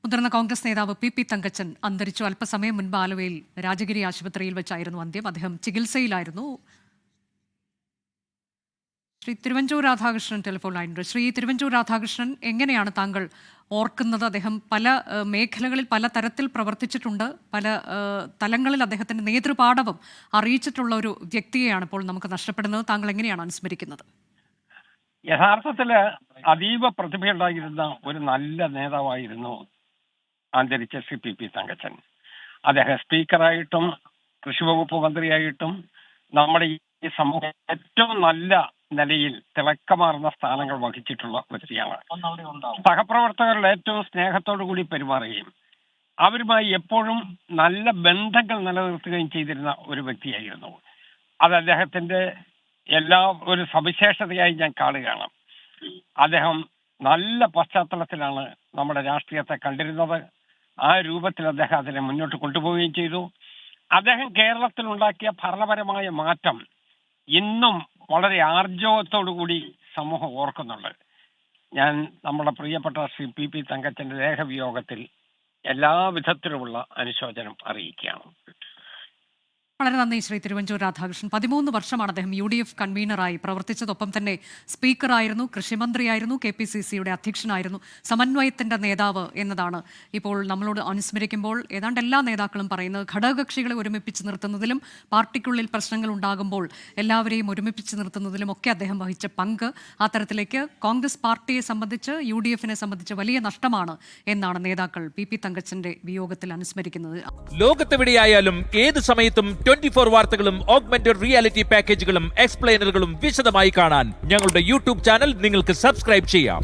മുതിർന്ന കോൺഗ്രസ് നേതാവ് പി തങ്കച്ചൻ അന്തരിച്ചു. അല്പസമയം മുൻപ് ആലുവയിൽ രാജഗിരി ആശുപത്രിയിൽ വെച്ചായിരുന്നു അന്ത്യം. അദ്ദേഹം ചികിത്സയിലായിരുന്നു. ശ്രീ തിരുവഞ്ചൂർ രാധാകൃഷ്ണൻ ടെലിഫോൺ ലൈനുണ്ട്. ശ്രീ തിരുവഞ്ചൂർ രാധാകൃഷ്ണൻ, എങ്ങനെയാണ് താങ്കൾ ഓർക്കുന്നത്? അദ്ദേഹം പല മേഖലകളിൽ പല തരത്തിൽ പ്രവർത്തിച്ചിട്ടുണ്ട്. പല തലങ്ങളിൽ അദ്ദേഹത്തിന്റെ നേതൃപാടവം അറിയിച്ചിട്ടുള്ള ഒരു വ്യക്തിയെയാണ് ഇപ്പോൾ നമുക്ക് നഷ്ടപ്പെടുന്നത്. താങ്കൾ എങ്ങനെയാണ് അനുസ്മരിക്കുന്നത്? യഥാർത്ഥത്തില് അതീവ പ്രതിഭയുണ്ടായിരുന്ന ഒരു നല്ല നേതാവായിരുന്നു അന്തരിച്ച ശ്രീ പി തങ്കച്ചൻ. അദ്ദേഹം സ്പീക്കറായിട്ടും കൃഷി വകുപ്പ് മന്ത്രിയായിട്ടും നമ്മുടെ ഈ സമൂഹം ഏറ്റവും നല്ല നിലയിൽ തിളക്കമാർന്ന സ്ഥാനങ്ങൾ വഹിച്ചിട്ടുള്ള വ്യക്തിയാണ്. സഹപ്രവർത്തകരുടെ ഏറ്റവും സ്നേഹത്തോടു കൂടി പെരുമാറുകയും അവരുമായി എപ്പോഴും നല്ല ബന്ധങ്ങൾ നിലനിർത്തുകയും ചെയ്തിരുന്ന ഒരു വ്യക്തിയായിരുന്നു. അത് അദ്ദേഹത്തിന്റെ എല്ലാ ഒരു സവിശേഷതയായി ഞാൻ കാണുകയാണ്. അദ്ദേഹം നല്ല പശ്ചാത്തലത്തിലാണ് നമ്മുടെ രാഷ്ട്രീയത്തെ കണ്ടിരുന്നത്. ആ രൂപത്തിൽ അദ്ദേഹം അതിനെ മുന്നോട്ട് കൊണ്ടുപോവുകയും ചെയ്തു. അദ്ദേഹം കേരളത്തിൽ ഉണ്ടാക്കിയ ഭരണപരമായ മാറ്റം ഇന്നും വളരെ ആർജവത്തോടുകൂടി സമൂഹം ഓർക്കുന്നുണ്ട്. ഞാൻ നമ്മുടെ പ്രിയപ്പെട്ട ശ്രീ പി തങ്കച്ചന്റെ ദേഹവിയോഗത്തിൽ എല്ലാ വിധത്തിലുമുള്ള അനുശോചനം അറിയിക്കുകയാണ്. വളരെ നന്ദി ശ്രീ തിരുവഞ്ചൂർ രാധാകൃഷ്ണൻ. 13 വർഷമാണ് അദ്ദേഹം UDF കൺവീനറായി പ്രവർത്തിച്ചതൊപ്പം തന്നെ സ്പീക്കറായിരുന്നു, കൃഷിമന്ത്രിയായിരുന്നു, KPCCയുടെ അധ്യക്ഷനായിരുന്നു, സമന്വയത്തിന്റെ നേതാവ് എന്നതാണ് ഇപ്പോൾ നമ്മളോട് അനുസ്മരിക്കുമ്പോൾ ഏതാണ്ട് എല്ലാ നേതാക്കളും പറയുന്നത്. ഘടകകക്ഷികളെ ഒരുമിപ്പിച്ച് നിർത്തുന്നതിലും പാർട്ടിക്കുള്ളിൽ പ്രശ്നങ്ങൾ ഉണ്ടാകുമ്പോൾ എല്ലാവരെയും ഒരുമിപ്പിച്ച് നിർത്തുന്നതിലും ഒക്കെ അദ്ദേഹം വഹിച്ച പങ്ക്, ആ തരത്തിലേക്ക് കോൺഗ്രസ് പാർട്ടിയെ സംബന്ധിച്ച് UDFനെ സംബന്ധിച്ച് വലിയ നഷ്ടമാണ് എന്നാണ് നേതാക്കൾ പി തങ്കച്ചന്റെ വിയോഗത്തിൽ അനുസ്മരിക്കുന്നത്. ലോകത്തെവിടെയായാലും ഏത് സമയത്തും 24 വാർത്തകളും ഓഗ്മെന്റഡ് റിയാലിറ്റി പാക്കേജുകളും എക്സ്പ്ലെയിനറുകളും വിശദമായി കാണാൻ ഞങ്ങളുടെ YouTube ചാനൽ നിങ്ങൾക്ക് സബ്സ്ക്രൈബ് ചെയ്യാം.